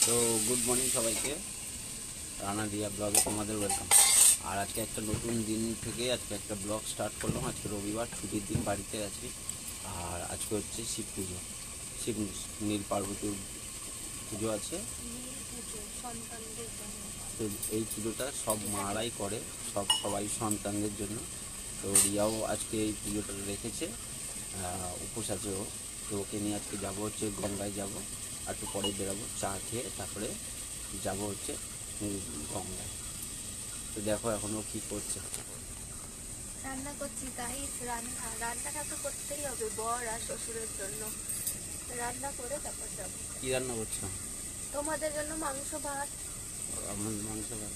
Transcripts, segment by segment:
তো good morning সবাইকে, রানা দিয়া ব্লগে তোমাদের ওয়েলকাম। আর আজকে একটা নতুন দিন থেকে আজকে একটা ব্লগ স্টার্ট করলাম। আজকে রবিবার, ছুটির দিন, বাড়িতে আছি। আর আজকে হচ্ছে শিব পুজো, শিব নীল পার্বতীর পুজো আছে। তো এই পুজোটা সব মারাই করে, সবাই সন্তানদের জন্য। তো রিয়াও আজকে এই পুজোটা রেখেছে, উপোস আছে ও। তো ওকে নিয়ে আজকে যাবো হচ্ছে গঙ্গায় যাব, আর একটু পরে বেরাবো, চা খেয়ে তারপরে যাবো হচ্ছে গঙ্গায়। তো দেখো এখনও কী করছে। রান্না করছি গাইস। রান্নাটা তো করতেই হবে বর আর শ্বশুরের জন্য। রান্না করে তারপর যাবো। কী রান্না করছো? তোমাদের জন্য মাংস ভাত। আমার মাংস ভাত।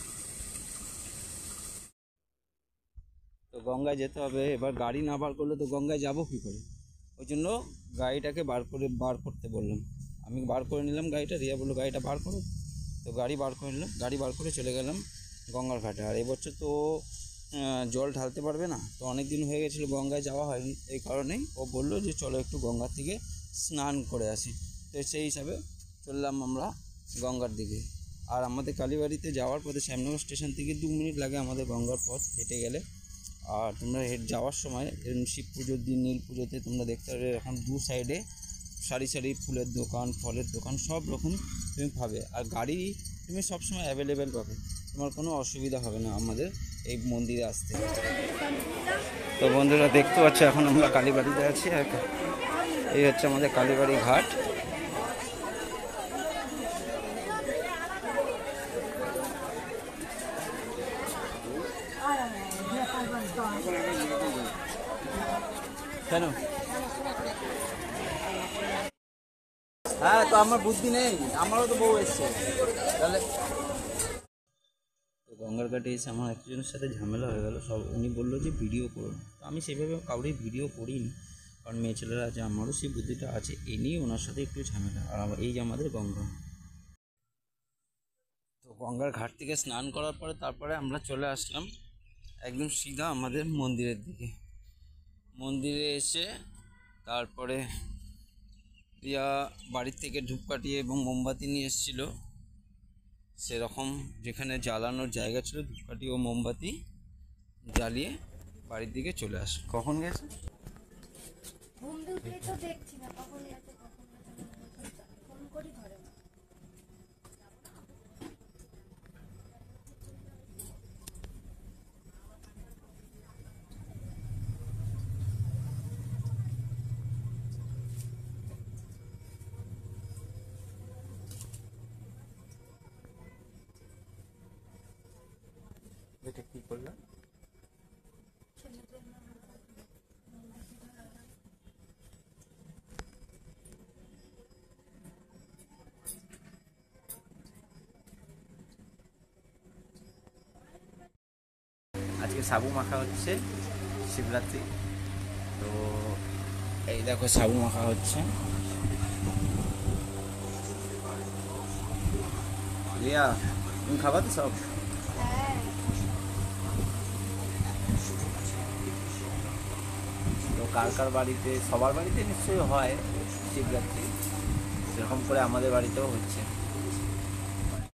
তো গঙ্গায় যেতে হবে, এবার গাড়ি না বার করলে তো গঙ্গায় যাবো কী করে? ওই জন্য গাড়িটাকে বার করতে বললাম। আমি বার করে নিলাম গাড়িটা, রিয়া বললো গাড়িটা বার করো। তো গাড়ি বার করে নিলাম, গাড়ি বার করে চলে গেলাম গঙ্গার ঘাটে। আর এবছর তো জল ঢালতে পারবে না, তো অনেক দিন হয়ে গেছিলো গঙ্গায় যাওয়া হয়নি। এই কারণেই ও বললো যে চলো একটু গঙ্গার থেকে স্নান করে আসি। তো সেই হিসাবে চললাম আমরা গঙ্গার দিকে। আর আমাদের কালীবাড়িতে যাওয়ার পথে শ্যামনগর স্টেশন থেকে 2 মিনিট লাগে আমাদের গঙ্গার পথ হেঁটে গেলে। আর তোমরা যাওয়ার সময় শিব পুজোর দিন, নীল পুজোতে তোমরা দেখতে পাবে এখন দু সাইডে সারি সারি ফুলের দোকান, ফলের দোকান, সব রকম তুমি পাবে। আর গাড়ি তুমি সবসময় অ্যাভেলেবেল পাবে, তোমার কোনো অসুবিধা হবে না আমাদের এই মন্দিরে আসতে। তো বন্ধুরা দেখতে পাচ্ছ এখন আমরা কালীবাড়িতে আছি। এই হচ্ছে আমাদের কালীবাড়ি ঘাট। কেন? হ্যাঁ, তো আমার বুদ্ধি নেই, আমারও তো বউ এসছে তাহলে। তো গঙ্গার ঘাটে এসে আমার একজনের সাথে ঝামেলা হয়ে গেল। উনি বললো যে ভিডিও করুন। তো আমি সেভাবে কাউরেই ভিডিও করিনি, কারণ মেয়ে ছেলেরা আছে, আমারও সেই বুদ্ধিটা আছে। এই নিয়ে ওনার সাথে একটু ঝামেলা। আর এই যে আমাদের গঙ্গা, তো গঙ্গার ঘাট থেকে স্নান করার পরে তারপরে আমরা চলে আসলাম একদম সিধা আমাদের মন্দিরের দিকে। মন্দিরে এসে তারপরে রিয়া বাড়ির থেকে ধূপকাঠি এবং মোমবাতি নিয়ে এসেছিল। সেরকম যেখানে জ্বালানোর জায়গা ছিল, ধূপকাঠি ও মোমবাতি জ্বালিয়ে বাড়ির দিকে চলে আসে। কখন গেছে? এটা কি করলাম? আজকে সাবু মাখা হচ্ছে, শিবরাত্রি। তো এই দেখো সাবু মাখা হচ্ছে। রিয়া, তুমি খাবা তো সব? তো কার কার বাড়িতে, সবার বাড়িতে নিশ্চয়ই হয় শিবরাত্রি, সেরকম করে আমাদের বাড়িতেও হচ্ছে।